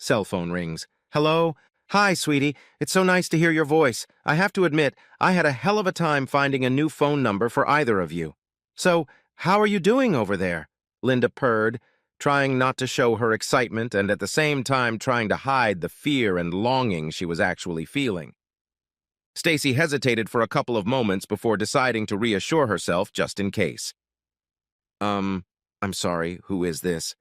Cell phone rings. Hello? Hi, sweetie. It's so nice to hear your voice. I have to admit, I had a hell of a time finding a new phone number for either of you. So, how are you doing over there? Linda purred, trying not to show her excitement and at the same time trying to hide the fear and longing she was actually feeling. Stacy hesitated for a couple of moments before deciding to reassure herself just in case. I'm sorry, who is this?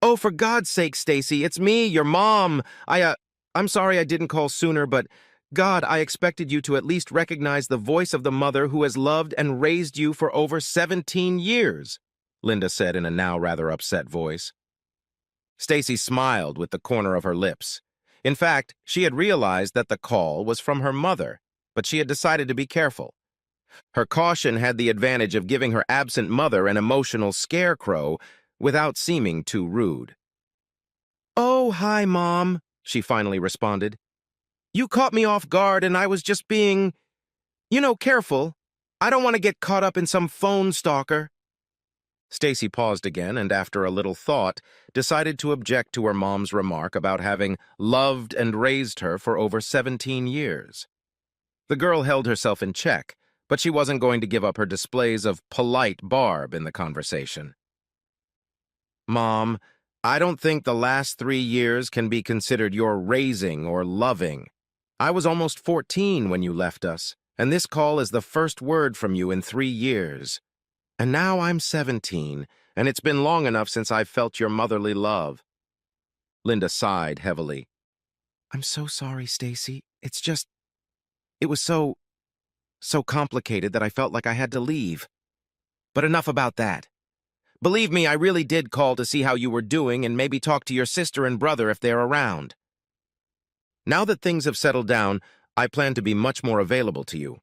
Oh, for God's sake, Stacy, it's me, your mom. I'm sorry I didn't call sooner, but God, I expected you to at least recognize the voice of the mother who has loved and raised you for over 17 years, Linda said in a now rather upset voice. Stacy smiled with the corner of her lips. In fact, she had realized that the call was from her mother, but she had decided to be careful. Her caution had the advantage of giving her absent mother an emotional scarecrow without seeming too rude. "Oh, hi, Mom," she finally responded. "You caught me off guard and I was just being, careful. I don't want to get caught up in some phone stalker." Stacy paused again and, after a little thought, decided to object to her mom's remark about having loved and raised her for over 17 years. The girl held herself in check, but she wasn't going to give up her displays of polite barb in the conversation. "Mom, I don't think the last 3 years can be considered your raising or loving. I was almost 14 when you left us, and this call is the first word from you in 3 years. And now I'm 17, and it's been long enough since I've felt your motherly love." Linda sighed heavily. "I'm so sorry, Stacy. It was so complicated that I felt like I had to leave. But enough about that. Believe me, I really did call to see how you were doing and maybe talk to your sister and brother if they're around. Now that things have settled down, I plan to be much more available to you.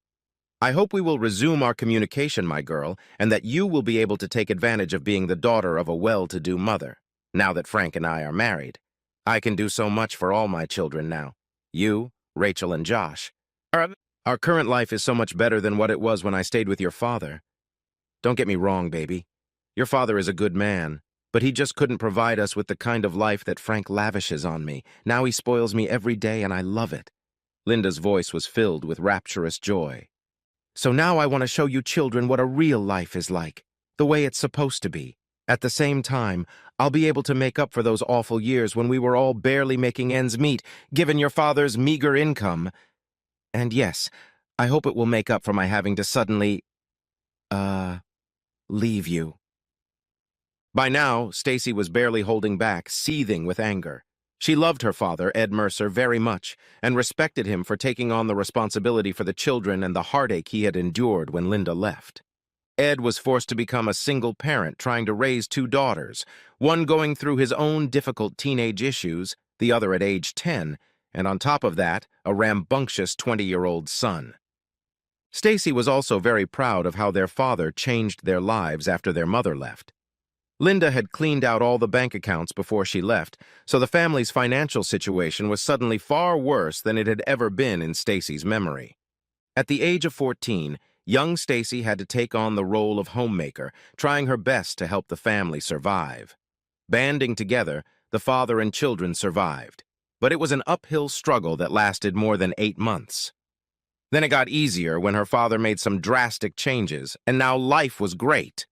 I hope we will resume our communication, my girl, and that you will be able to take advantage of being the daughter of a well-to-do mother, now that Frank and I are married. I can do so much for all my children now. You, Rachel, and Josh. Our current life is so much better than what it was when I stayed with your father. Don't get me wrong, baby. Your father is a good man, but he just couldn't provide us with the kind of life that Frank lavishes on me. Now he spoils me every day, and I love it." Linda's voice was filled with rapturous joy. "So now I want to show you children what a real life is like, the way it's supposed to be. At the same time, I'll be able to make up for those awful years when we were all barely making ends meet, given your father's meager income. And yes, I hope it will make up for my having to suddenly, leave you." By now, Stacy was barely holding back, seething with anger. She loved her father, Ed Mercer, very much, and respected him for taking on the responsibility for the children and the heartache he had endured when Linda left. Ed was forced to become a single parent trying to raise 2 daughters, one going through his own difficult teenage issues, the other at age 10, and on top of that, a rambunctious 20-year-old son. Stacy was also very proud of how their father changed their lives after their mother left. Linda had cleaned out all the bank accounts before she left, so the family's financial situation was suddenly far worse than it had ever been in Stacy's memory. At the age of 14, young Stacy had to take on the role of homemaker, trying her best to help the family survive. Banding together, the father and children survived, but it was an uphill struggle that lasted more than 8 months. Then it got easier when her father made some drastic changes, and now life was great.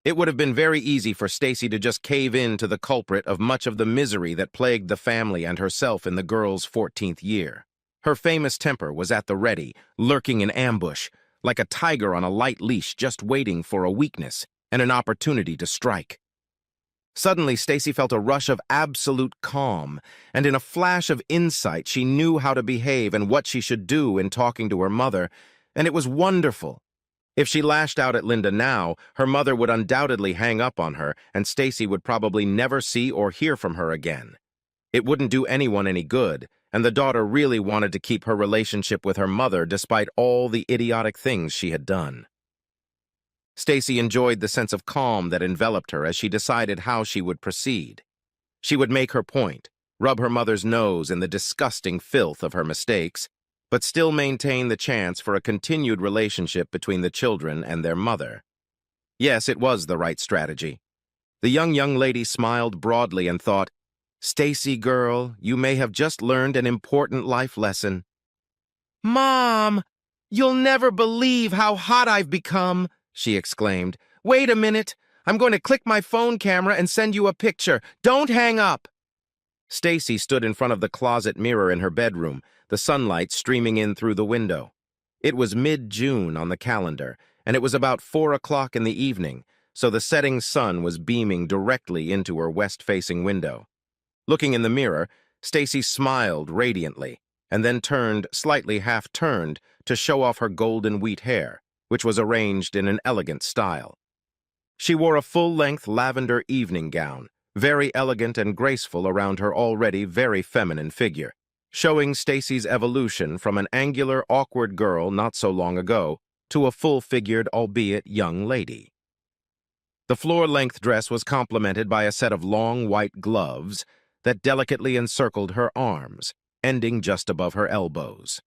It would have been very easy for Stacy to just cave in to the culprit of much of the misery that plagued the family and herself in the girl's 14th year. Her famous temper was at the ready, lurking in ambush, like a tiger on a light leash just waiting for a weakness and an opportunity to strike. Suddenly, Stacy felt a rush of absolute calm, and in a flash of insight, she knew how to behave and what she should do in talking to her mother, and it was wonderful. If she lashed out at Linda now, her mother would undoubtedly hang up on her, and Stacy would probably never see or hear from her again. It wouldn't do anyone any good, and the daughter really wanted to keep her relationship with her mother despite all the idiotic things she had done. Stacy enjoyed the sense of calm that enveloped her as she decided how she would proceed. She would make her point, rub her mother's nose in the disgusting filth of her mistakes, but still maintain the chance for a continued relationship between the children and their mother. Yes, it was the right strategy. The young lady smiled broadly and thought, Stacy, girl, you may have just learned an important life lesson. Mom, you'll never believe how hot I've become, she exclaimed. Wait a minute. I'm going to click my phone camera and send you a picture. Don't hang up. Stacy stood in front of the closet mirror in her bedroom, the sunlight streaming in through the window. It was mid-June on the calendar, and it was about 4 o'clock in the evening, so the setting sun was beaming directly into her west-facing window. Looking in the mirror, Stacy smiled radiantly, and then turned, slightly half-turned, to show off her golden wheat hair, which was arranged in an elegant style. She wore a full-length lavender evening gown, very elegant and graceful around her already very feminine figure, showing Stacy's evolution from an angular, awkward girl not so long ago to a full-figured, albeit young lady. The floor-length dress was complemented by a set of long white gloves that delicately encircled her arms, ending just above her elbows.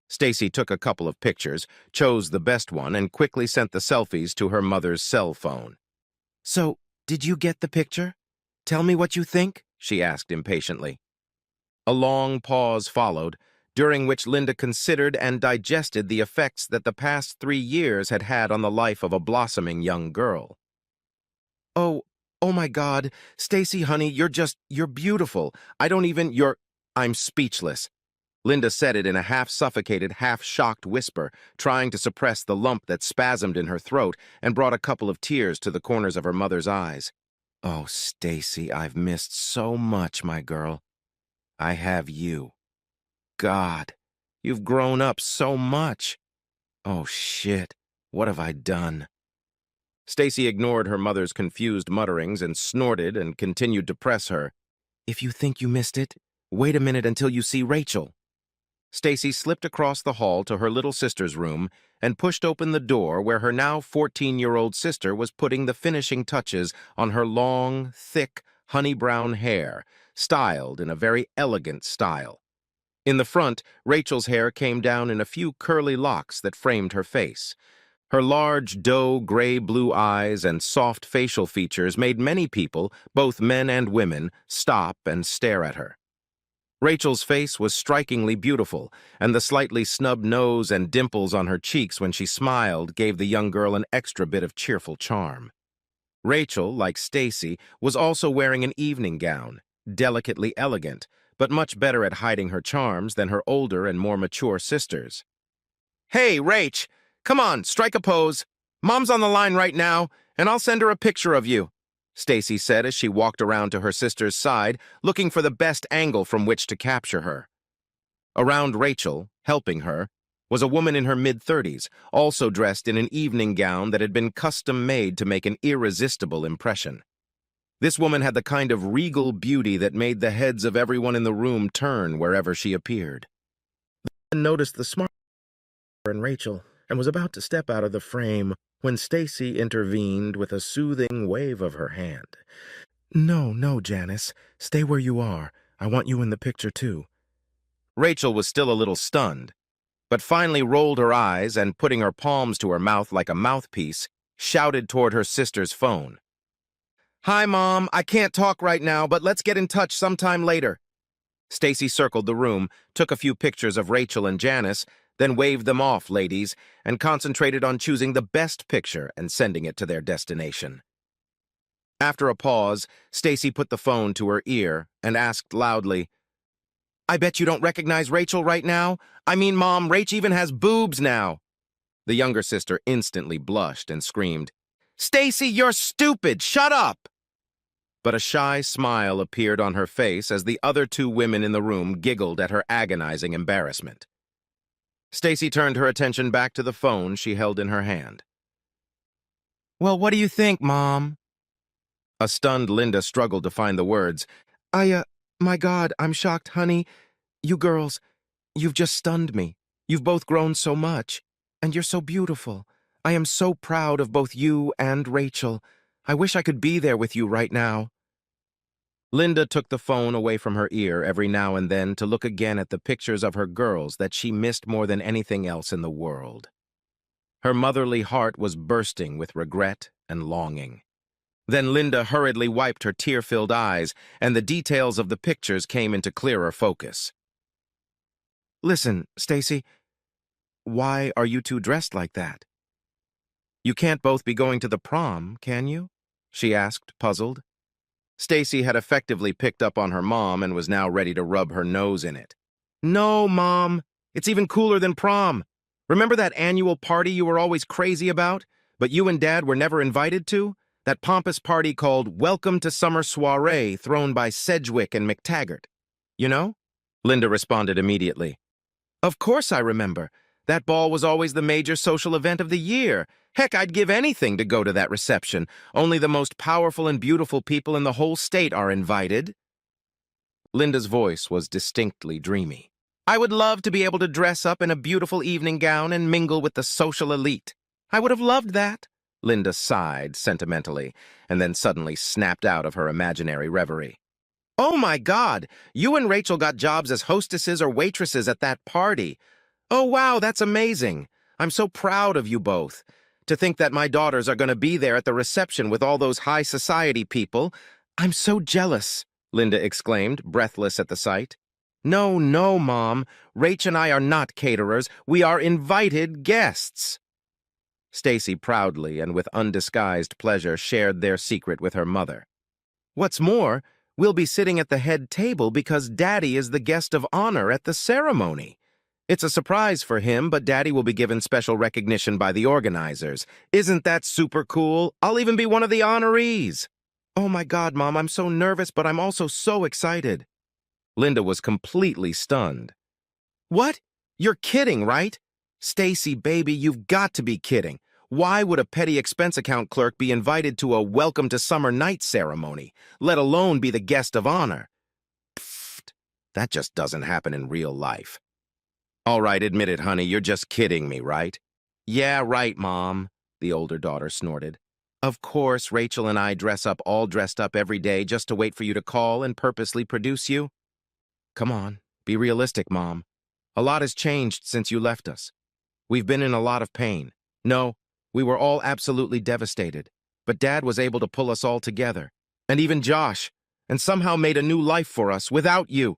Stacy took a couple of pictures, chose the best one, and quickly sent the selfies to her mother's cell phone. So, did you get the picture? Tell me what you think, she asked impatiently. A long pause followed, during which Linda considered and digested the effects that the past 3 years had had on the life of a blossoming young girl. Oh my God, Stacy, honey, you're beautiful. I'm speechless. Linda said it in a half-suffocated, half-shocked whisper, trying to suppress the lump that spasmed in her throat and brought a couple of tears to the corners of her mother's eyes. Oh, Stacy, I've missed so much, my girl. I have you. God, you've grown up so much. Oh, shit, what have I done? Stacy ignored her mother's confused mutterings and snorted and continued to press her. If you think you missed it, wait a minute until you see Rachel. Stacy slipped across the hall to her little sister's room and pushed open the door where her now 14-year-old sister was putting the finishing touches on her long, thick, honey-brown hair, styled in a very elegant style. In the front, Rachel's hair came down in a few curly locks that framed her face. Her large, doe gray-blue eyes and soft facial features made many people, both men and women, stop and stare at her. Rachel's face was strikingly beautiful, and the slightly snub nose and dimples on her cheeks when she smiled gave the young girl an extra bit of cheerful charm. Rachel, like Stacy, was also wearing an evening gown, delicately elegant, but much better at hiding her charms than her older and more mature sisters. Hey, Rach! Come on, strike a pose. Mom's on the line right now, and I'll send her a picture of you, Stacy said as she walked around to her sister's side, looking for the best angle from which to capture her. Around Rachel, helping her, was a woman in her mid-30s, also dressed in an evening gown that had been custom-made to make an irresistible impression. This woman had the kind of regal beauty that made the heads of everyone in the room turn wherever she appeared. I noticed the smart in Rachel and was about to step out of the frame when Stacy intervened with a soothing wave of her hand. No, Janice. Stay where you are. I want you in the picture, too. Rachel was still a little stunned, but finally rolled her eyes and, putting her palms to her mouth like a mouthpiece, shouted toward her sister's phone. Hi, Mom. I can't talk right now, but let's get in touch sometime later. Stacy circled the room, took a few pictures of Rachel and Janice, then waved them off, ladies, and concentrated on choosing the best picture and sending it to their destination. After a pause, Stacy put the phone to her ear and asked loudly, I bet you don't recognize Rachel right now? I mean, Mom, Rach even has boobs now. The younger sister instantly blushed and screamed, Stacy, you're stupid! Shut up! But a shy smile appeared on her face as the other 2 women in the room giggled at her agonizing embarrassment. Stacy turned her attention back to the phone she held in her hand. Well, what do you think, Mom? A stunned Linda struggled to find the words. My God, I'm shocked, honey. You girls, you've just stunned me. You've both grown so much, and you're so beautiful. I am so proud of both you and Rachel. I wish I could be there with you right now. Linda took the phone away from her ear every now and then to look again at the pictures of her girls that she missed more than anything else in the world. Her motherly heart was bursting with regret and longing. Then Linda hurriedly wiped her tear-filled eyes, and the details of the pictures came into clearer focus. Listen, Stacy, why are you two dressed like that? You can't both be going to the prom, can you? She asked, puzzled. Stacy had effectively picked up on her mom and was now ready to rub her nose in it. No, Mom. It's even cooler than prom. Remember that annual party you were always crazy about, but you and Dad were never invited to? That pompous party called Welcome to Summer Soiree thrown by Sedgwick and McTaggart. You know? Linda responded immediately. Of course I remember. That ball was always the major social event of the year. Heck, I'd give anything to go to that reception. Only the most powerful and beautiful people in the whole state are invited. Linda's voice was distinctly dreamy. I would love to be able to dress up in a beautiful evening gown and mingle with the social elite. I would have loved that. Linda sighed sentimentally, and then suddenly snapped out of her imaginary reverie. Oh my God, you and Rachel got jobs as hostesses or waitresses at that party. Oh wow, that's amazing. I'm so proud of you both. To think that my daughters are going to be there at the reception with all those high society people. I'm so jealous, Linda exclaimed, breathless at the sight. No, no, Mom. Rach and I are not caterers. We are invited guests. Stacy proudly and with undisguised pleasure shared their secret with her mother. What's more, we'll be sitting at the head table because Daddy is the guest of honor at the ceremony. It's a surprise for him, but Daddy will be given special recognition by the organizers. Isn't that super cool? I'll even be one of the honorees. Oh my God, Mom, I'm so nervous, but I'm also so excited. Linda was completely stunned. What? You're kidding, right? Stacy, baby, you've got to be kidding. Why would a petty expense account clerk be invited to a welcome to summer night ceremony, let alone be the guest of honor? Pfft, that just doesn't happen in real life. All right, admit it, honey, you're just kidding me, right? Yeah, right, Mom, the older daughter snorted. Of course, Rachel and I dress up all dressed up every day just to wait for you to call and purposely produce you. Come on, be realistic, Mom. A lot has changed since you left us. We've been in a lot of pain. No, we were all absolutely devastated, but Dad was able to pull us all together, and even Josh, and somehow made a new life for us without you.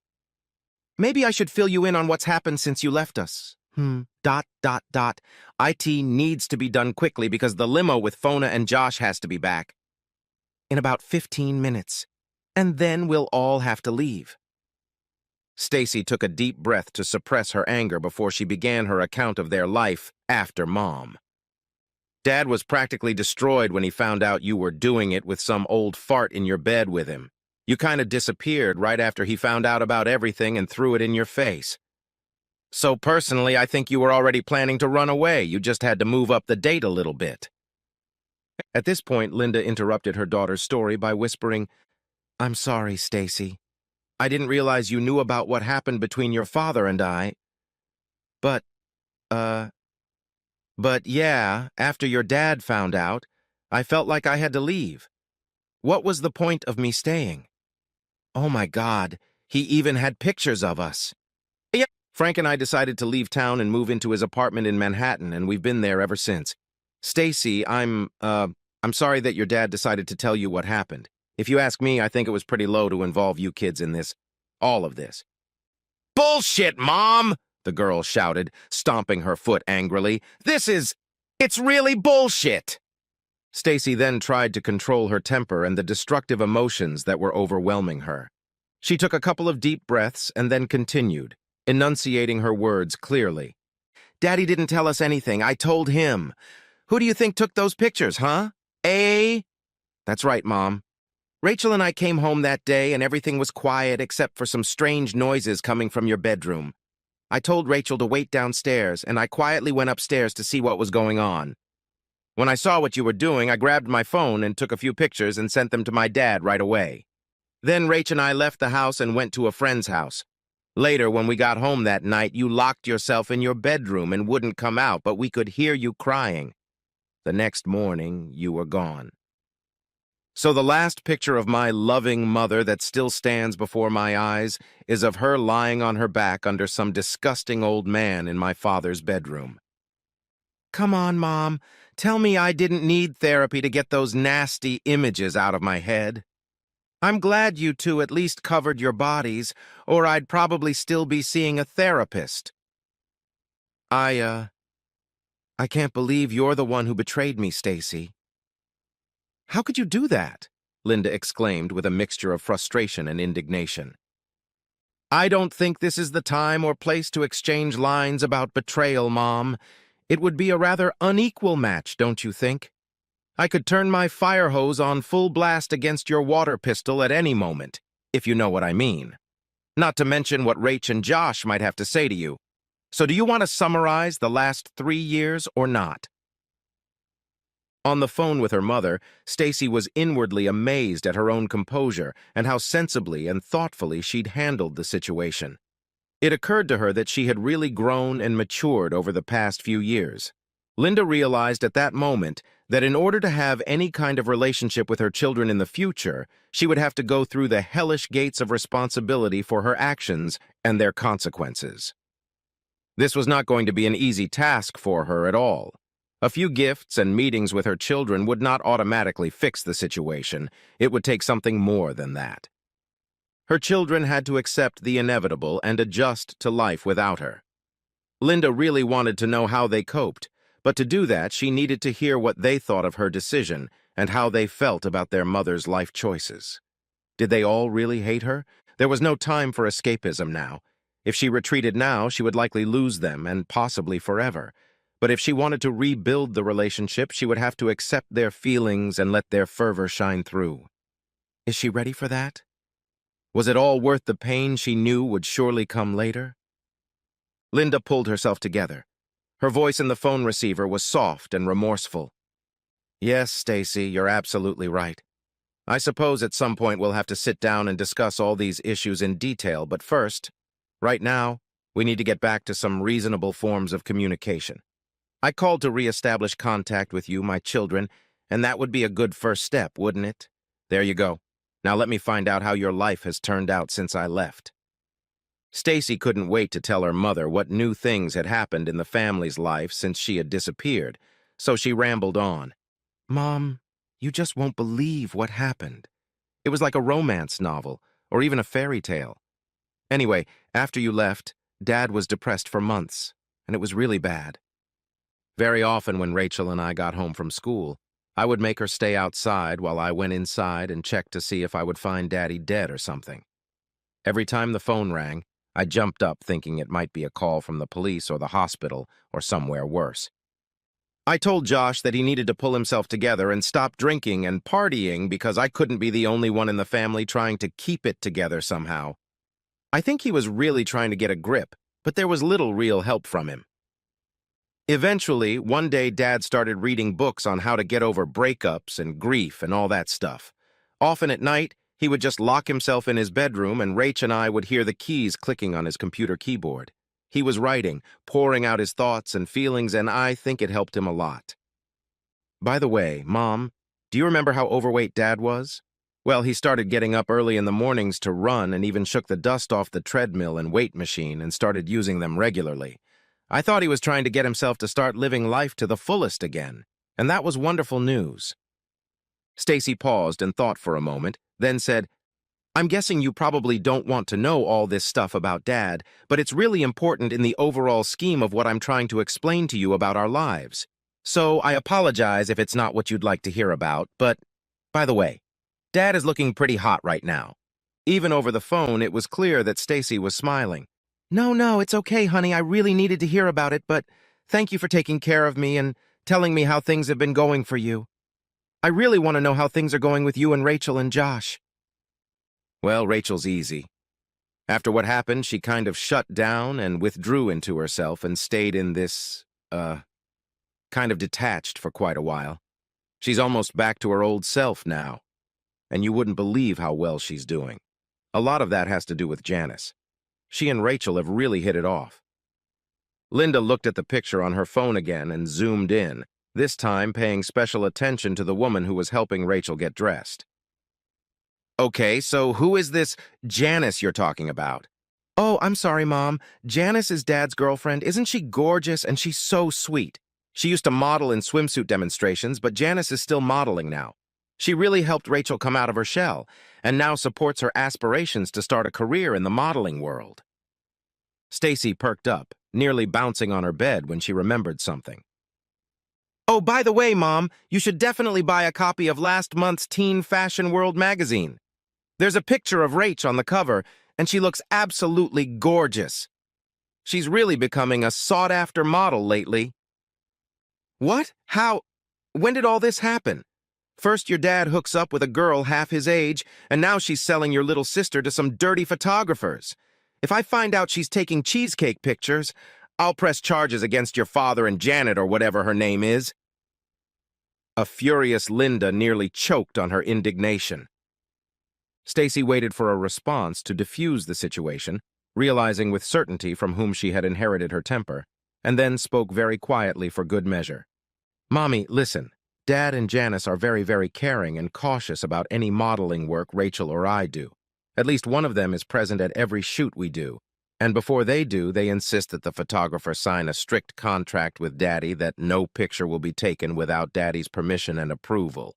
Maybe I should fill you in on what's happened since you left us. IT needs to be done quickly because the limo with Fona and Josh has to be back. In about 15 minutes. And then we'll all have to leave. Stacy took a deep breath to suppress her anger before she began her account of their life after Mom. Dad was practically destroyed when he found out you were doing it with some old fart in your bed with him. You kind of disappeared right after he found out about everything and threw it in your face. So personally, I think you were already planning to run away. You just had to move up the date a little bit. At this point, Linda interrupted her daughter's story by whispering, I'm sorry, Stacy. I didn't realize you knew about what happened between your father and I. But yeah, after your dad found out, I felt like I had to leave. What was the point of me staying? Oh my God, he even had pictures of us. Yeah, Frank and I decided to leave town and move into his apartment in Manhattan, and we've been there ever since. Stacy, I'm sorry that your dad decided to tell you what happened. If you ask me, I think it was pretty low to involve you kids in this. All of this. Bullshit, Mom! The girl shouted, stomping her foot angrily. It's really bullshit! Stacy then tried to control her temper and the destructive emotions that were overwhelming her. She took a couple of deep breaths and then continued, enunciating her words clearly. Daddy didn't tell us anything. I told him. Who do you think took those pictures, huh? That's right, Mom. Rachel and I came home that day and everything was quiet except for some strange noises coming from your bedroom. I told Rachel to wait downstairs, and I quietly went upstairs to see what was going on. When I saw what you were doing, I grabbed my phone and took a few pictures and sent them to my dad right away. Then Rach and I left the house and went to a friend's house. Later, when we got home that night, you locked yourself in your bedroom and wouldn't come out, but we could hear you crying. The next morning, you were gone. So the last picture of my loving mother that still stands before my eyes is of her lying on her back under some disgusting old man in my father's bedroom. Come on, Mom. Tell me I didn't need therapy to get those nasty images out of my head. I'm glad you two at least covered your bodies, or I'd probably still be seeing a therapist. I can't believe you're the one who betrayed me, Stacy. How could you do that? Linda exclaimed with a mixture of frustration and indignation. I don't think this is the time or place to exchange lines about betrayal, Mom. It would be a rather unequal match, don't you think? I could turn my fire hose on full blast against your water pistol at any moment, if you know what I mean. Not to mention what Rach and Josh might have to say to you. So do you want to summarize the last 3 years or not? On the phone with her mother, Stacy was inwardly amazed at her own composure and how sensibly and thoughtfully she'd handled the situation. It occurred to her that she had really grown and matured over the past few years. Linda realized at that moment that in order to have any kind of relationship with her children in the future, she would have to go through the hellish gates of responsibility for her actions and their consequences. This was not going to be an easy task for her at all. A few gifts and meetings with her children would not automatically fix the situation. It would take something more than that. Her children had to accept the inevitable and adjust to life without her. Linda really wanted to know how they coped, but to do that, she needed to hear what they thought of her decision and how they felt about their mother's life choices. Did they all really hate her? There was no time for escapism now. If she retreated now, she would likely lose them, and possibly forever. But if she wanted to rebuild the relationship, she would have to accept their feelings and let their fervor shine through. Is she ready for that? Was it all worth the pain she knew would surely come later? Linda pulled herself together. Her voice in the phone receiver was soft and remorseful. Yes, Stacy, you're absolutely right. I suppose at some point we'll have to sit down and discuss all these issues in detail, but first, right now, we need to get back to some reasonable forms of communication. I called to reestablish contact with you, my children, and that would be a good first step, wouldn't it? There you go. Now let me find out how your life has turned out since I left. Stacy couldn't wait to tell her mother what new things had happened in the family's life since she had disappeared, so she rambled on. Mom, you just won't believe what happened. It was like a romance novel, or even a fairy tale. Anyway, after you left, Dad was depressed for months, and it was really bad. Very often when Rachel and I got home from school, I would make her stay outside while I went inside and checked to see if I would find Daddy dead or something. Every time the phone rang, I jumped up thinking it might be a call from the police or the hospital or somewhere worse. I told Josh that he needed to pull himself together and stop drinking and partying because I couldn't be the only one in the family trying to keep it together somehow. I think he was really trying to get a grip, but there was little real help from him. Eventually, one day Dad started reading books on how to get over breakups and grief and all that stuff. Often at night, he would just lock himself in his bedroom and Rach and I would hear the keys clicking on his computer keyboard. He was writing, pouring out his thoughts and feelings, and I think it helped him a lot. By the way, Mom, do you remember how overweight Dad was? Well, he started getting up early in the mornings to run and even shook the dust off the treadmill and weight machine and started using them regularly. I thought he was trying to get himself to start living life to the fullest again, and that was wonderful news. Stacy paused and thought for a moment, then said, I'm guessing you probably don't want to know all this stuff about Dad, but it's really important in the overall scheme of what I'm trying to explain to you about our lives. So I apologize if it's not what you'd like to hear about, but, by the way, Dad is looking pretty hot right now. Even over the phone, it was clear that Stacy was smiling. No, it's okay, honey. I really needed to hear about it, but thank you for taking care of me and telling me how things have been going for you. I really want to know how things are going with you and Rachel and Josh. Well, Rachel's easy. After what happened, she kind of shut down and withdrew into herself and stayed in this, kind of detached for quite a while. She's almost back to her old self now, and you wouldn't believe how well she's doing. A lot of that has to do with Janice. She and Rachel have really hit it off. Linda looked at the picture on her phone again and zoomed in, this time paying special attention to the woman who was helping Rachel get dressed. Okay, so who is this Janice you're talking about? Oh, I'm sorry, Mom. Janice is Dad's girlfriend. Isn't she gorgeous? And she's so sweet. She used to model in swimsuit demonstrations, but Janice is still modeling now. She really helped Rachel come out of her shell, and now supports her aspirations to start a career in the modeling world. Stacy perked up, nearly bouncing on her bed when she remembered something. Oh, by the way, Mom, you should definitely buy a copy of last month's Teen Fashion World magazine. There's a picture of Rach on the cover, and she looks absolutely gorgeous. She's really becoming a sought-after model lately. What? How? When did all this happen? First your dad hooks up with a girl half his age, and now she's selling your little sister to some dirty photographers. If I find out she's taking cheesecake pictures, I'll press charges against your father and Janet or whatever her name is. A furious Linda nearly choked on her indignation. Stacy waited for a response to diffuse the situation, realizing with certainty from whom she had inherited her temper, and then spoke very quietly for good measure. Mommy, listen. Dad and Janice are very, very caring and cautious about any modeling work Rachel or I do. At least one of them is present at every shoot we do. And before they do, they insist that the photographer sign a strict contract with Daddy that no picture will be taken without Daddy's permission and approval.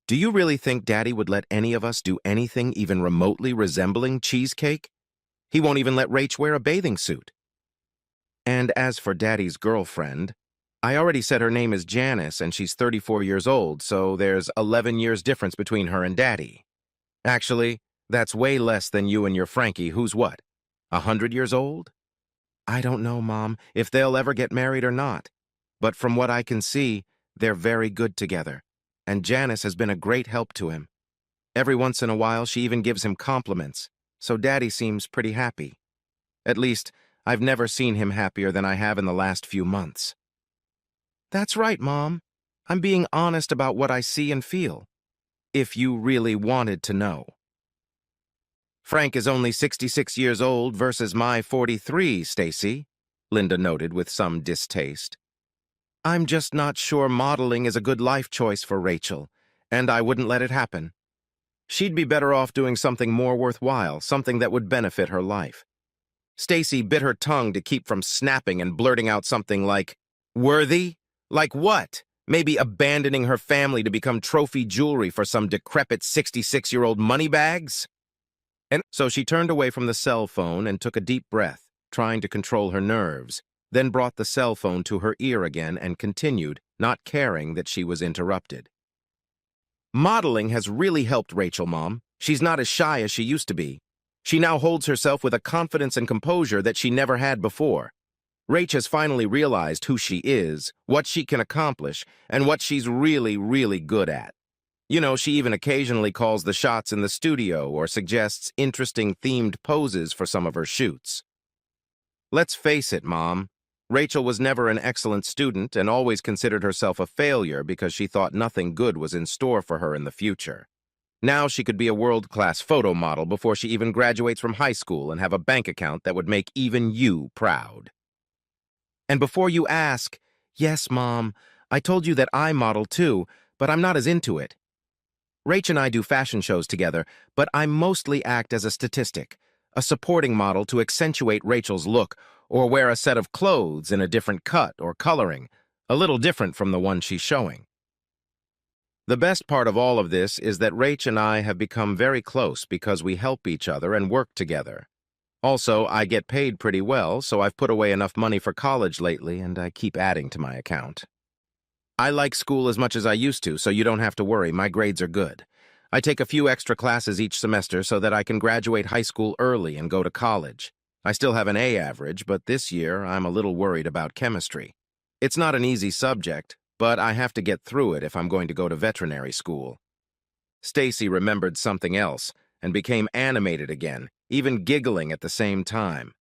Do you really think Daddy would let any of us do anything even remotely resembling cheesecake? He won't even let Rach wear a bathing suit. And as for Daddy's girlfriend, I already said her name is Janice and she's 34 years old, so there's 11 years difference between her and Daddy. Actually, that's way less than you and your Frankie, who's what, 100 years old? I don't know, Mom, if they'll ever get married or not. But from what I can see, they're very good together. And Janice has been a great help to him. Every once in a while, she even gives him compliments, so Daddy seems pretty happy. At least, I've never seen him happier than I have in the last few months. That's right, Mom. I'm being honest about what I see and feel. If you really wanted to know. Frank is only 66 years old versus my 43, Stacy, Linda noted with some distaste. I'm just not sure modeling is a good life choice for Rachel, and I wouldn't let it happen. She'd be better off doing something more worthwhile, something that would benefit her life. Stacy bit her tongue to keep from snapping and blurting out something like, worthy? Like what? Maybe abandoning her family to become trophy jewelry for some decrepit 66-year-old moneybags? And so she turned away from the cell phone and took a deep breath, trying to control her nerves, then brought the cell phone to her ear again and continued, not caring that she was interrupted. Modeling has really helped Rachel, Mom. She's not as shy as she used to be. She now holds herself with a confidence and composure that she never had before. Rach has finally realized who she is, what she can accomplish, and what she's really, really good at. You know, she even occasionally calls the shots in the studio or suggests interesting themed poses for some of her shoots. Let's face it, Mom. Rachel was never an excellent student and always considered herself a failure because she thought nothing good was in store for her in the future. Now she could be a world-class photo model before she even graduates from high school and have a bank account that would make even you proud. And before you ask, yes, Mom, I told you that I model too, but I'm not as into it. Rach and I do fashion shows together, but I mostly act as a statistic, a supporting model to accentuate Rachel's look, or wear a set of clothes in a different cut or coloring, a little different from the one she's showing. The best part of all of this is that Rach and I have become very close because we help each other and work together. Also, I get paid pretty well, so I've put away enough money for college lately, and I keep adding to my account. I like school as much as I used to, so you don't have to worry, my grades are good. I take a few extra classes each semester so that I can graduate high school early and go to college. I still have an A average, but this year I'm a little worried about chemistry. It's not an easy subject, but I have to get through it if I'm going to go to veterinary school. Stacy remembered something else and became animated again, even giggling at the same time.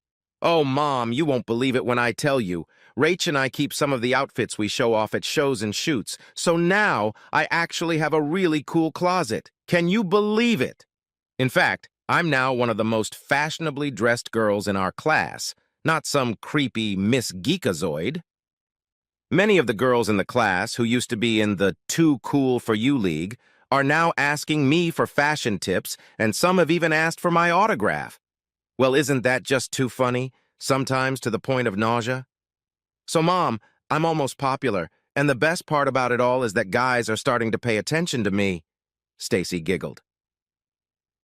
Oh, Mom, you won't believe it when I tell you. Rach and I keep some of the outfits we show off at shows and shoots, so now I actually have a really cool closet. Can you believe it? In fact, I'm now one of the most fashionably dressed girls in our class, not some creepy Miss Geekazoid. Many of the girls in the class who used to be in the Too Cool for You League are now asking me for fashion tips, and some have even asked for my autograph. Well, isn't that just too funny, sometimes to the point of nausea? So, Mom, I'm almost popular, and the best part about it all is that guys are starting to pay attention to me, Stacy giggled.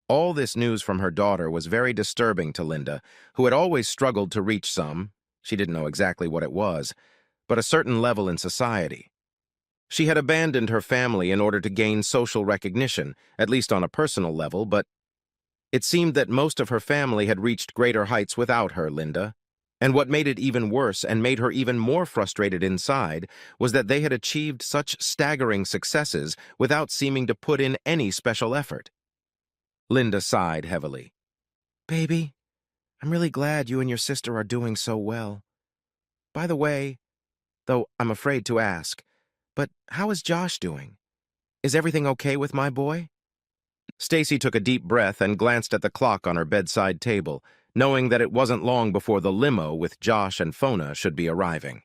All this news from her daughter was very disturbing to Linda, who had always struggled to reach she didn't know exactly what it was, but a certain level in society. She had abandoned her family in order to gain social recognition, at least on a personal level, but it seemed that most of her family had reached greater heights without her, Linda. And what made it even worse and made her even more frustrated inside was that they had achieved such staggering successes without seeming to put in any special effort. Linda sighed heavily. Baby, I'm really glad you and your sister are doing so well. By the way, though I'm afraid to ask, but how is Josh doing? Is everything okay with my boy? Stacy took a deep breath and glanced at the clock on her bedside table, knowing that it wasn't long before the limo with Josh and Fona should be arriving.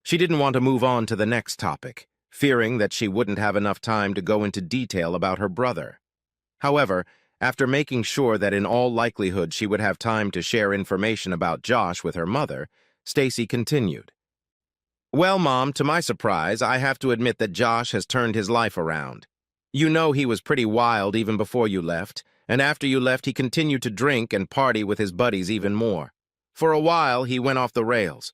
She didn't want to move on to the next topic, fearing that she wouldn't have enough time to go into detail about her brother. However, after making sure that in all likelihood she would have time to share information about Josh with her mother, Stacy continued. Well, Mom, to my surprise, I have to admit that Josh has turned his life around. You know he was pretty wild even before you left, and after you left he continued to drink and party with his buddies even more. For a while, he went off the rails.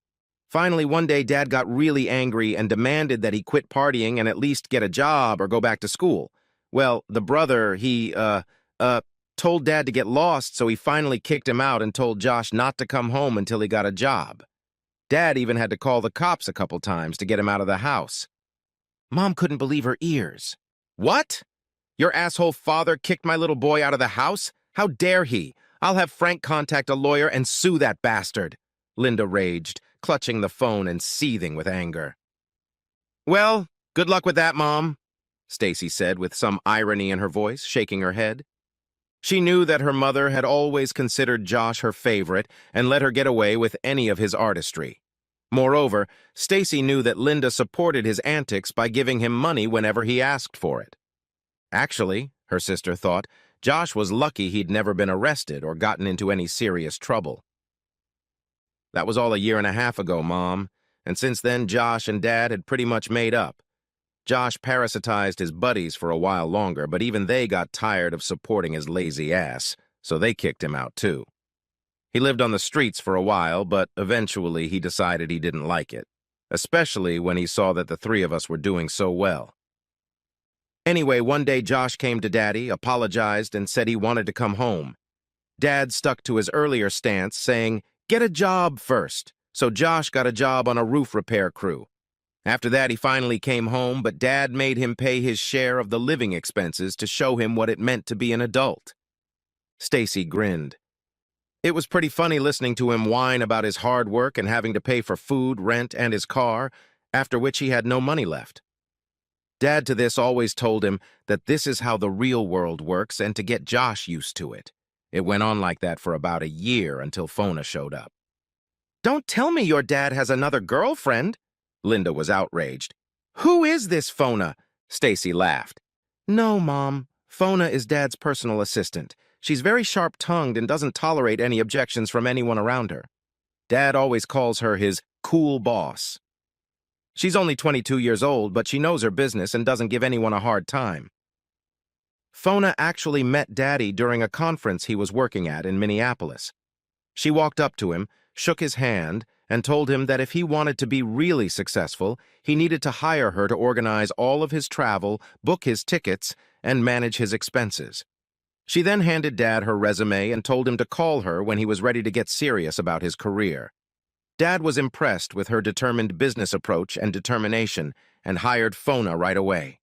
Finally, one day Dad got really angry and demanded that he quit partying and at least get a job or go back to school. Well, the brother, he told Dad to get lost, so he finally kicked him out and told Josh not to come home until he got a job. Dad even had to call the cops a couple times to get him out of the house. Mom couldn't believe her ears. What? Your asshole father kicked my little boy out of the house? How dare he? I'll have Frank contact a lawyer and sue that bastard, Linda raged, clutching the phone and seething with anger. Well, good luck with that, Mom, Stacy said with some irony in her voice, shaking her head. She knew that her mother had always considered Josh her favorite and let her get away with any of his artistry. Moreover, Stacy knew that Linda supported his antics by giving him money whenever he asked for it. Actually, her sister thought, Josh was lucky he'd never been arrested or gotten into any serious trouble. That was all a year and a half ago, Mom, and since then Josh and Dad had pretty much made up. Josh parasitized his buddies for a while longer, but even they got tired of supporting his lazy ass, so they kicked him out too. He lived on the streets for a while, but eventually he decided he didn't like it, especially when he saw that the three of us were doing so well. Anyway, one day Josh came to Daddy, apologized, and said he wanted to come home. Dad stuck to his earlier stance, saying, "Get a job first," so Josh got a job on a roof repair crew. After that, he finally came home, but Dad made him pay his share of the living expenses to show him what it meant to be an adult. Stacy grinned. It was pretty funny listening to him whine about his hard work and having to pay for food, rent, and his car, after which he had no money left. Dad to this always told him that this is how the real world works and to get Josh used to it. It went on like that for about a year until Fona showed up. Don't tell me your dad has another girlfriend, Linda was outraged. Who is this Fona? Stacy laughed. No, Mom. Fona is Dad's personal assistant. She's very sharp-tongued and doesn't tolerate any objections from anyone around her. Dad always calls her his cool boss. She's only 22 years old, but she knows her business and doesn't give anyone a hard time. Fona actually met Daddy during a conference he was working at in Minneapolis. She walked up to him, shook his hand, and told him that if he wanted to be really successful, he needed to hire her to organize all of his travel, book his tickets, and manage his expenses. She then handed Dad her resume and told him to call her when he was ready to get serious about his career. Dad was impressed with her determined business approach and determination and hired Fona right away.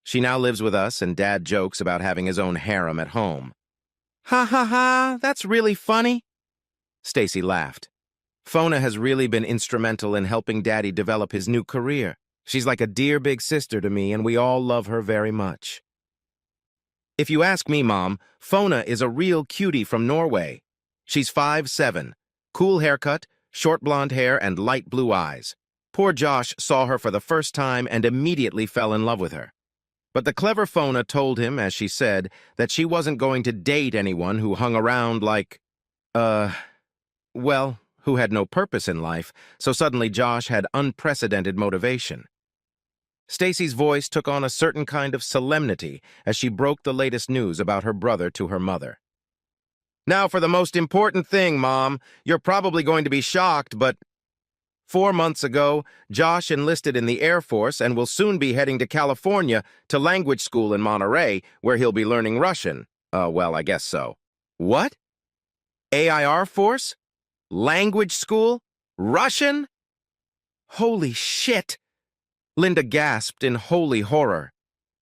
She now lives with us, and Dad jokes about having his own harem at home. Ha ha ha, that's really funny. Stacy laughed. Fona has really been instrumental in helping Daddy develop his new career. She's like a dear big sister to me, and we all love her very much. If you ask me, Mom, Fona is a real cutie from Norway. She's 5'7", cool haircut, short blonde hair, and light blue eyes. Poor Josh saw her for the first time and immediately fell in love with her. But the clever Fona told him, as she said, that she wasn't going to date anyone who hung around like, well, who had no purpose in life, so suddenly Josh had unprecedented motivation. Stacy's voice took on a certain kind of solemnity as she broke the latest news about her brother to her mother. "Now for the most important thing, Mom. You're probably going to be shocked, but 4 months ago, Josh enlisted in the Air Force and will soon be heading to California to language school in Monterey, where he'll be learning Russian. Well, I guess so." "What? AIR Force? Language school? Russian?" "Holy shit!" Linda gasped in holy horror.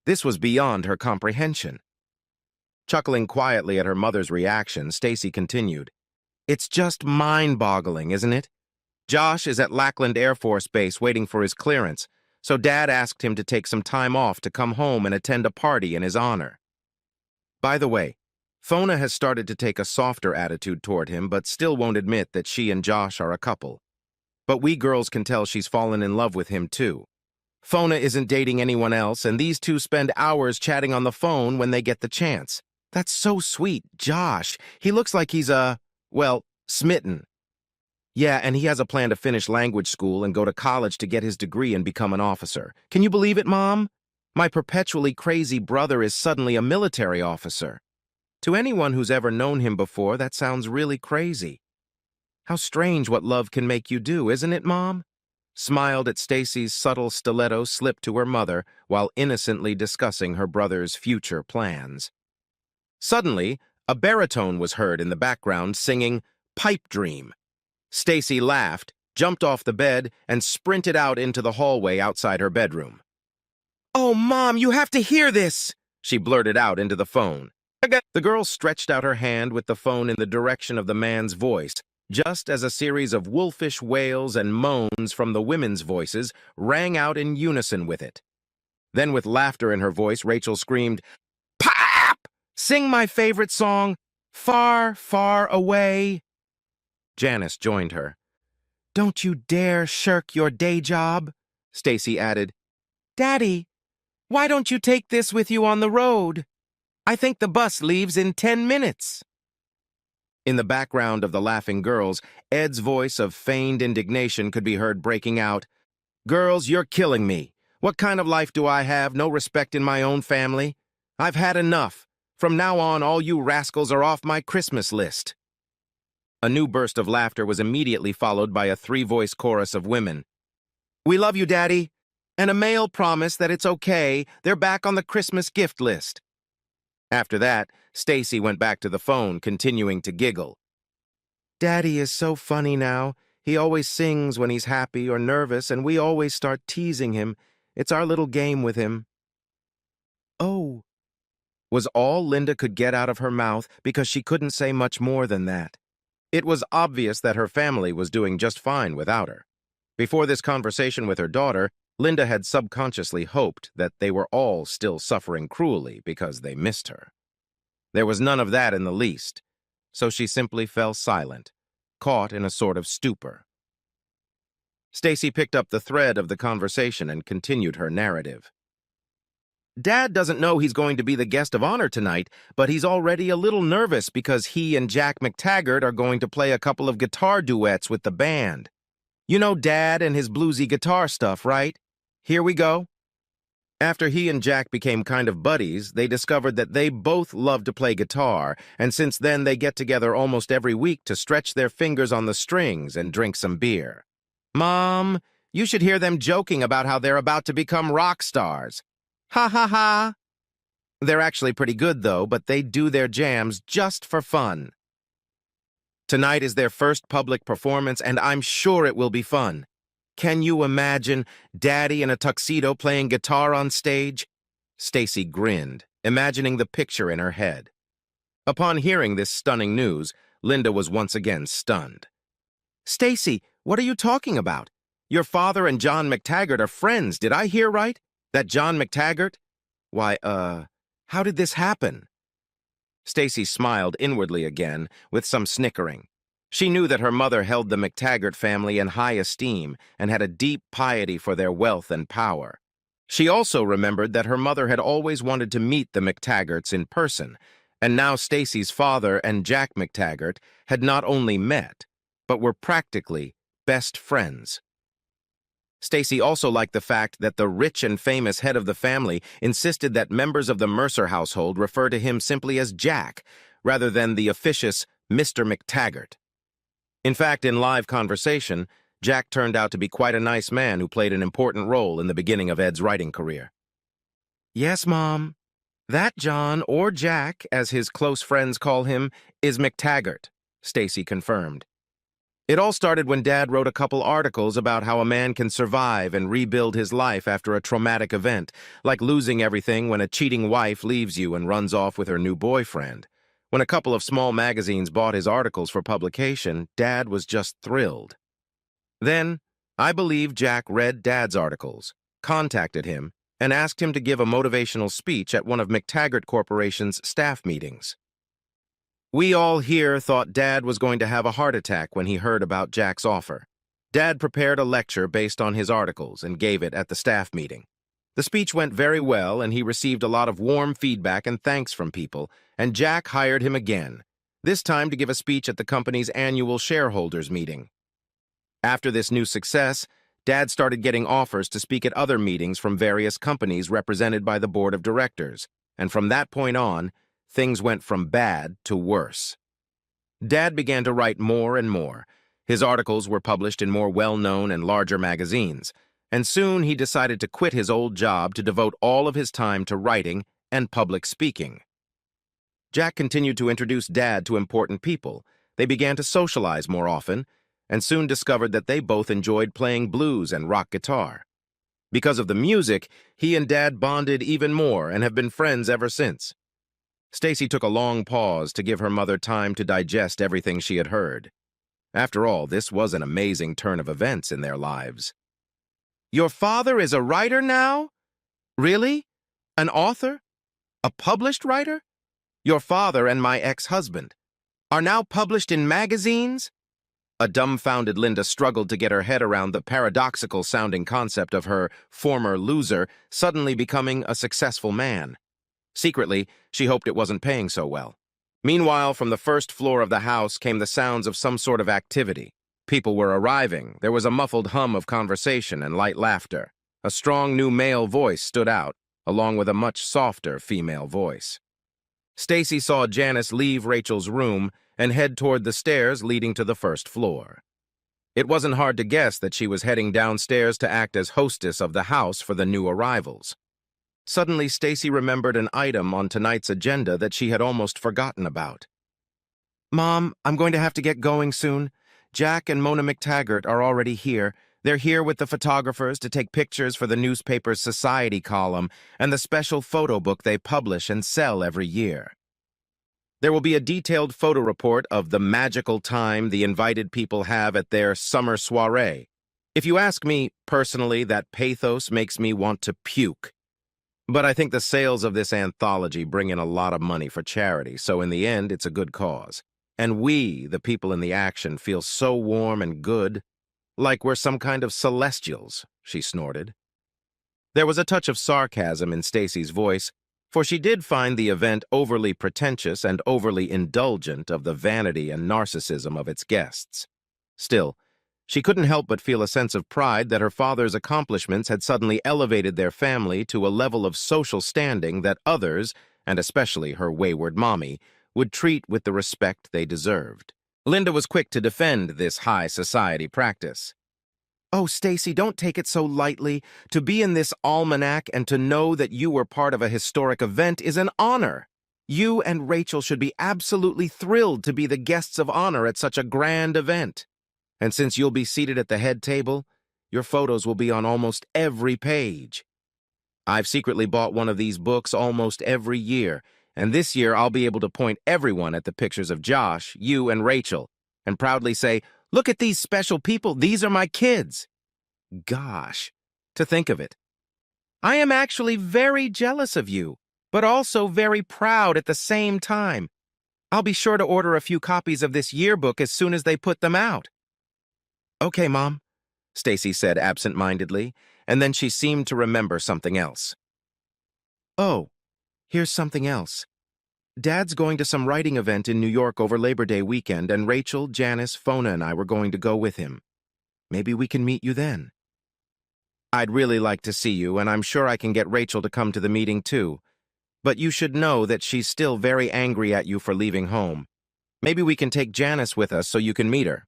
This was beyond her comprehension. Chuckling quietly at her mother's reaction, Stacy continued, "It's just mind-boggling, isn't it? Josh is at Lackland Air Force Base waiting for his clearance, so Dad asked him to take some time off to come home and attend a party in his honor. By the way, Fona has started to take a softer attitude toward him, but still won't admit that she and Josh are a couple. But we girls can tell she's fallen in love with him too. Fona isn't dating anyone else, and these two spend hours chatting on the phone when they get the chance. That's so sweet, Josh. He looks like he's, well, smitten. Yeah, and he has a plan to finish language school and go to college to get his degree and become an officer. Can you believe it, Mom? My perpetually crazy brother is suddenly a military officer. To anyone who's ever known him before, that sounds really crazy. How strange what love can make you do, isn't it, Mom?" Smiled at Stacy's subtle stiletto slip to her mother while innocently discussing her brother's future plans. Suddenly, a baritone was heard in the background singing "Pipe Dream." Stacy laughed, jumped off the bed, and sprinted out into the hallway outside her bedroom. "Oh, Mom, you have to hear this!" she blurted out into the phone. The girl stretched out her hand with the phone in the direction of the man's voice, just as a series of wolfish wails and moans from the women's voices rang out in unison with it. Then, with laughter in her voice, Rachel screamed, "Pop! Sing my favorite song, Far, Far Away." Janice joined her. "Don't you dare shirk your day job," Stacy added. "Daddy, why don't you take this with you on the road? I think the bus leaves in 10 minutes. In the background of the laughing girls, Ed's voice of feigned indignation could be heard breaking out, "Girls, you're killing me. What kind of life do I have? No respect in my own family? I've had enough. From now on, all you rascals are off my Christmas list." A new burst of laughter was immediately followed by a three-voice chorus of women. "We love you, Daddy." And a male promised that it's okay, they're back on the Christmas gift list. After that, Stacy went back to the phone, continuing to giggle. "Daddy is so funny now. He always sings when he's happy or nervous, and we always start teasing him. It's our little game with him." "Oh," was all Linda could get out of her mouth because she couldn't say much more than that. It was obvious that her family was doing just fine without her. Before this conversation with her daughter, Linda had subconsciously hoped that they were all still suffering cruelly because they missed her. There was none of that in the least, so she simply fell silent, caught in a sort of stupor. Stacy picked up the thread of the conversation and continued her narrative. "Dad doesn't know he's going to be the guest of honor tonight, but he's already a little nervous because he and Jack McTaggart are going to play a couple of guitar duets with the band. You know Dad and his bluesy guitar stuff, right? Here we go." After he and Jack became kind of buddies, they discovered that they both love to play guitar, and since then they get together almost every week to stretch their fingers on the strings and drink some beer. "Mom, you should hear them joking about how they're about to become rock stars. Ha ha ha." They're actually pretty good though, but they do their jams just for fun. Tonight is their first public performance, and I'm sure it will be fun. Can you imagine Daddy in a tuxedo playing guitar on stage? Stacy grinned, imagining the picture in her head. Upon hearing this stunning news, Linda was once again stunned. "Stacy, what are you talking about? Your father and John McTaggart are friends, did I hear right? That John McTaggart? Why, how did this happen?" Stacy smiled inwardly again, with some snickering. She knew that her mother held the McTaggart family in high esteem and had a deep piety for their wealth and power. She also remembered that her mother had always wanted to meet the McTaggarts in person, and now Stacy's father and Jack McTaggart had not only met, but were practically best friends. Stacy also liked the fact that the rich and famous head of the family insisted that members of the Mercer household refer to him simply as Jack, rather than the officious Mr. McTaggart. In fact, in live conversation, Jack turned out to be quite a nice man who played an important role in the beginning of Ed's writing career. "Yes, Mom. That John, or Jack, as his close friends call him, is McTaggart," Stacy confirmed. "It all started when Dad wrote a couple articles about how a man can survive and rebuild his life after a traumatic event, like losing everything when a cheating wife leaves you and runs off with her new boyfriend. When a couple of small magazines bought his articles for publication, Dad was just thrilled. Then, I believe Jack read Dad's articles, contacted him, and asked him to give a motivational speech at one of McTaggart Corporation's staff meetings. We all here thought Dad was going to have a heart attack when he heard about Jack's offer. Dad prepared a lecture based on his articles and gave it at the staff meeting. The speech went very well, and he received a lot of warm feedback and thanks from people, and Jack hired him again, this time to give a speech at the company's annual shareholders meeting. After this new success, Dad started getting offers to speak at other meetings from various companies represented by the board of directors, and from that point on, things went from bad to worse. Dad began to write more and more. His articles were published in more well-known and larger magazines, and soon he decided to quit his old job to devote all of his time to writing and public speaking. Jack continued to introduce Dad to important people. They began to socialize more often, and soon discovered that they both enjoyed playing blues and rock guitar. Because of the music, he and Dad bonded even more and have been friends ever since. Stacy took a long pause to give her mother time to digest everything she had heard. After all, this was an amazing turn of events in their lives. "Your father is a writer now? Really? An author? A published writer? Your father and my ex-husband are now published in magazines?" A dumbfounded Linda struggled to get her head around the paradoxical-sounding concept of her former loser suddenly becoming a successful man. Secretly, she hoped it wasn't paying so well. Meanwhile, from the first floor of the house came the sounds of some sort of activity. People were arriving. There was a muffled hum of conversation and light laughter. A strong new male voice stood out, along with a much softer female voice. Stacy saw Janice leave Rachel's room and head toward the stairs leading to the first floor. It wasn't hard to guess that she was heading downstairs to act as hostess of the house for the new arrivals. Suddenly, Stacy remembered an item on tonight's agenda that she had almost forgotten about. "Mom, I'm going to have to get going soon. Jack and Mona McTaggart are already here. They're here with the photographers to take pictures for the newspaper's society column and the special photo book they publish and sell every year. There will be a detailed photo report of the magical time the invited people have at their summer soiree. If you ask me, personally, that pathos makes me want to puke. But I think the sales of this anthology bring in a lot of money for charity, so in the end, it's a good cause. And we, the people in the action, feel so warm and good, like we're some kind of celestials," she snorted. There was a touch of sarcasm in Stacy's voice, for she did find the event overly pretentious and overly indulgent of the vanity and narcissism of its guests. Still, she couldn't help but feel a sense of pride that her father's accomplishments had suddenly elevated their family to a level of social standing that others, and especially her wayward mommy, would treat with the respect they deserved. Linda was quick to defend this high society practice. "Oh, Stacy, don't take it so lightly. To be in this almanac and to know that you were part of a historic event is an honor. You and Rachel should be absolutely thrilled to be the guests of honor at such a grand event. And since you'll be seated at the head table, your photos will be on almost every page. I've secretly bought one of these books almost every year, and this year I'll be able to point everyone at the pictures of Josh, you, and Rachel, and proudly say, 'Look at these special people, these are my kids.' Gosh, to think of it. I am actually very jealous of you, but also very proud at the same time. I'll be sure to order a few copies of this yearbook as soon as they put them out." "Okay, Mom," Stacy said absent-mindedly, and then she seemed to remember something else. "Oh, here's something else. Dad's going to some writing event in New York over Labor Day weekend, and Rachel, Janice, Fona, and I were going to go with him. Maybe we can meet you then. I'd really like to see you, and I'm sure I can get Rachel to come to the meeting too. But you should know that she's still very angry at you for leaving home. Maybe we can take Janice with us so you can meet her.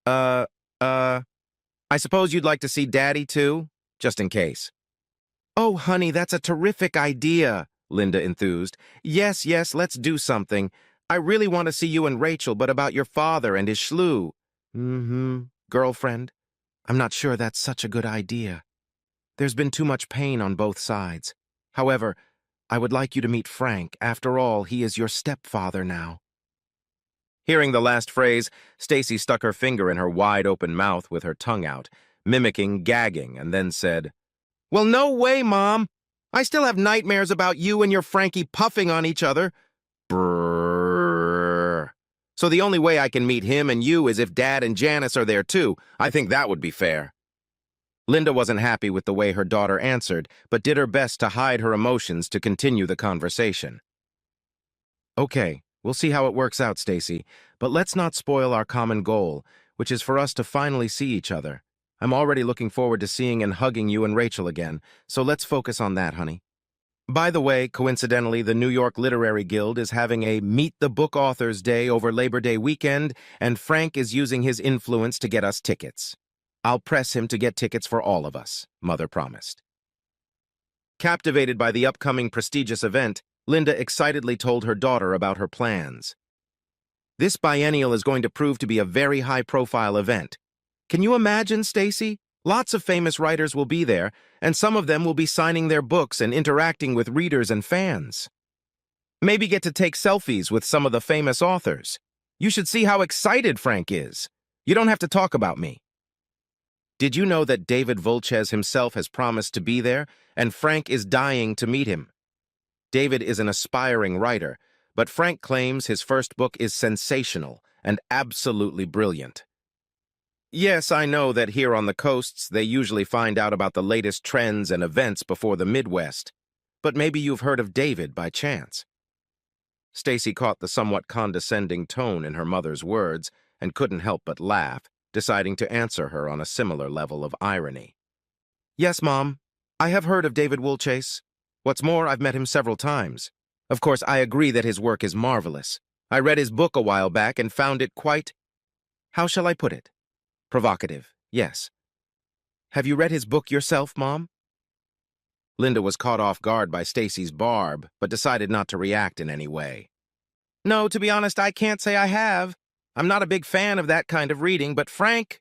I suppose you'd like to see Daddy too? Just in case. Oh, honey, that's a terrific idea, Linda enthused. Yes, let's do something. I really want to see you and Rachel, but about your father and his shlew. Girlfriend, I'm not sure that's such a good idea. There's been too much pain on both sides. However, I would like you to meet Frank. After all, he is your stepfather now. Hearing the last phrase, Stacy stuck her finger in her wide-open mouth with her tongue out, mimicking gagging, and then said, Well, no way, Mom. I still have nightmares about you and your Frankie puffing on each other. Brrr. So the only way I can meet him and you is if Dad and Janice are there too. I think that would be fair. Linda wasn't happy with the way her daughter answered, but did her best to hide her emotions to continue the conversation. Okay, we'll see how it works out, Stacy, but let's not spoil our common goal, which is for us to finally see each other. I'm already looking forward to seeing and hugging you and Rachel again, so let's focus on that, honey. By the way, coincidentally, the New York Literary Guild is having a Meet the Book Authors Day over Labor Day weekend, and Frank is using his influence to get us tickets. I'll press him to get tickets for all of us, Mother promised. Captivated by the upcoming prestigious event, Linda excitedly told her daughter about her plans. This biennial is going to prove to be a very high-profile event. Can you imagine, Stacy? Lots of famous writers will be there, and some of them will be signing their books and interacting with readers and fans. Maybe get to take selfies with some of the famous authors. You should see how excited Frank is. You don't have to talk about me. Did you know that David Vulchez himself has promised to be there, and Frank is dying to meet him? David is an aspiring writer, but Frank claims his first book is sensational and absolutely brilliant. Yes, I know that here on the coasts they usually find out about the latest trends and events before the Midwest, but maybe you've heard of David by chance. Stacy caught the somewhat condescending tone in her mother's words and couldn't help but laugh, deciding to answer her on a similar level of irony. Yes, Mom, I have heard of David Woolchase. What's more, I've met him several times. Of course, I agree that his work is marvelous. I read his book a while back and found it quite, how shall I put it? Provocative, yes. Have you read his book yourself, Mom? Linda was caught off guard by Stacy's barb, but decided not to react in any way. No, to be honest, I can't say I have. I'm not a big fan of that kind of reading, but Frank...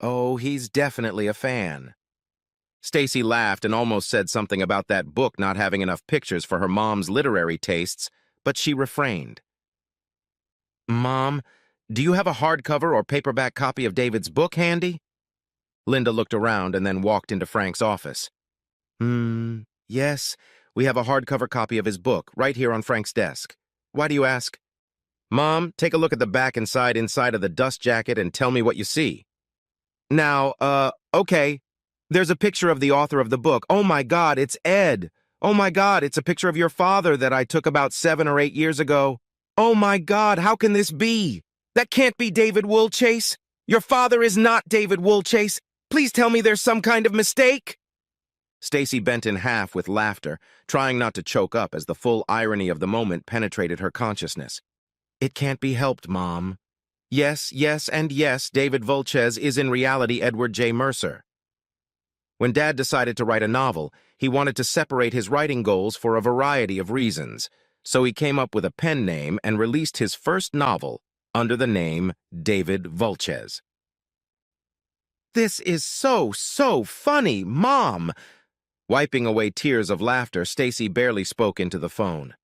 Oh, he's definitely a fan. Stacy laughed and almost said something about that book not having enough pictures for her mom's literary tastes, but she refrained. Mom, do you have a hardcover or paperback copy of David's book handy? Linda looked around and then walked into Frank's office. Yes, we have a hardcover copy of his book right here on Frank's desk. Why do you ask? Mom, take a look at the back and inside of the dust jacket and tell me what you see. Now, okay. There's a picture of the author of the book. Oh my God, it's Ed. Oh my God, it's a picture of your father that I took about 7 or 8 years ago. Oh my God, how can this be? That can't be David Woolchase. Your father is not David Woolchase. Please tell me there's some kind of mistake. Stacy bent in half with laughter, trying not to choke up as the full irony of the moment penetrated her consciousness. It can't be helped, Mom. Yes, and yes, David Vulchez is in reality Edward J. Mercer. When Dad decided to write a novel, he wanted to separate his writing goals for a variety of reasons, so he came up with a pen name and released his first novel under the name David Vulchez. This is so funny, Mom! Wiping away tears of laughter, Stacy barely spoke into the phone.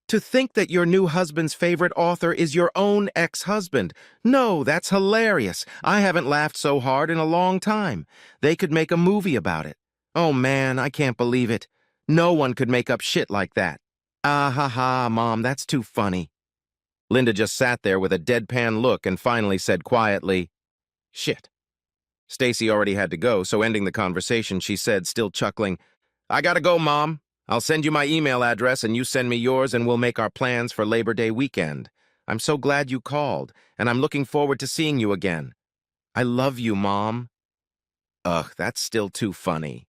To think that your new husband's favorite author is your own ex-husband. No, that's hilarious. I haven't laughed so hard in a long time. They could make a movie about it. Oh man, I can't believe it. No one could make up shit like that. Ah ha ha, Mom, that's too funny. Linda just sat there with a deadpan look and finally said quietly, Shit. Stacy already had to go, so ending the conversation, she said, still chuckling, I gotta go, Mom. I'll send you my email address and you send me yours and we'll make our plans for Labor Day weekend. I'm so glad you called, and I'm looking forward to seeing you again. I love you, Mom. Ugh, that's still too funny.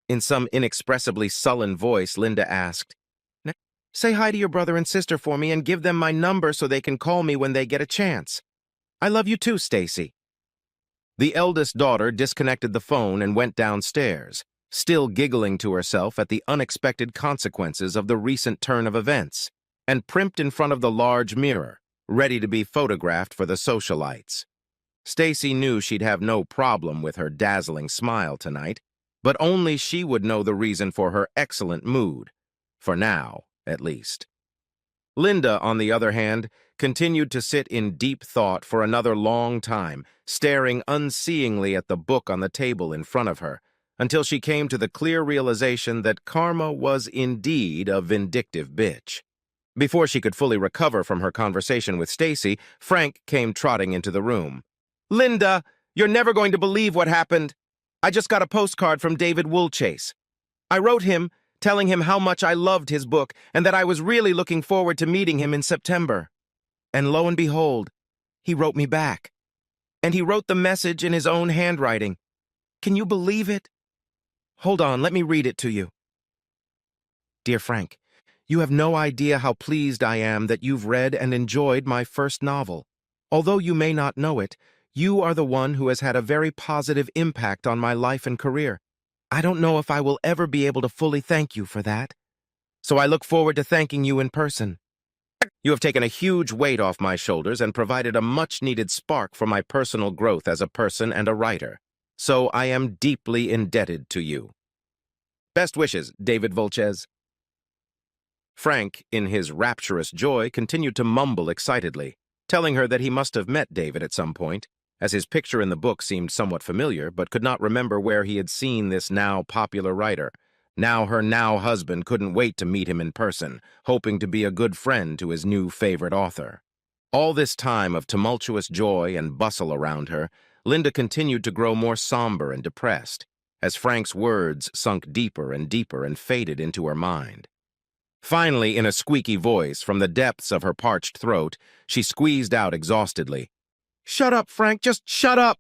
In some inexpressibly sullen voice, Linda asked, "Now, say hi to your brother and sister for me and give them my number so they can call me when they get a chance. I love you too, Stacy." The eldest daughter disconnected the phone and went downstairs, still giggling to herself at the unexpected consequences of the recent turn of events, and primped in front of the large mirror, ready to be photographed for the socialites. Stacy knew she'd have no problem with her dazzling smile tonight, but only she would know the reason for her excellent mood, for now, at least. Linda, on the other hand, continued to sit in deep thought for another long time, staring unseeingly at the book on the table in front of her, until she came to the clear realization that Karma was indeed a vindictive bitch. Before she could fully recover from her conversation with Stacy, Frank came trotting into the room. "Linda, you're never going to believe what happened. I just got a postcard from David Woolchase. I wrote him, telling him how much I loved his book and that I was really looking forward to meeting him in September. And lo and behold, he wrote me back. And he wrote the message in his own handwriting. Can you believe it? Hold on, let me read it to you. Dear Frank, you have no idea how pleased I am that you've read and enjoyed my first novel. Although you may not know it, you are the one who has had a very positive impact on my life and career. I don't know if I will ever be able to fully thank you for that. So I look forward to thanking you in person. You have taken a huge weight off my shoulders and provided a much-needed spark for my personal growth as a person and a writer. So I am deeply indebted to you. Best wishes, David Woolchase." Frank, in his rapturous joy, continued to mumble excitedly, telling her that he must have met David at some point, as his picture in the book seemed somewhat familiar, but could not remember where he had seen this now popular writer. Now her now husband couldn't wait to meet him in person, hoping to be a good friend to his new favorite author. All this time of tumultuous joy and bustle around her, Linda continued to grow more somber and depressed, as Frank's words sunk deeper and deeper and faded into her mind. Finally, in a squeaky voice from the depths of her parched throat, she squeezed out exhaustedly, "Shut up, Frank, just shut up!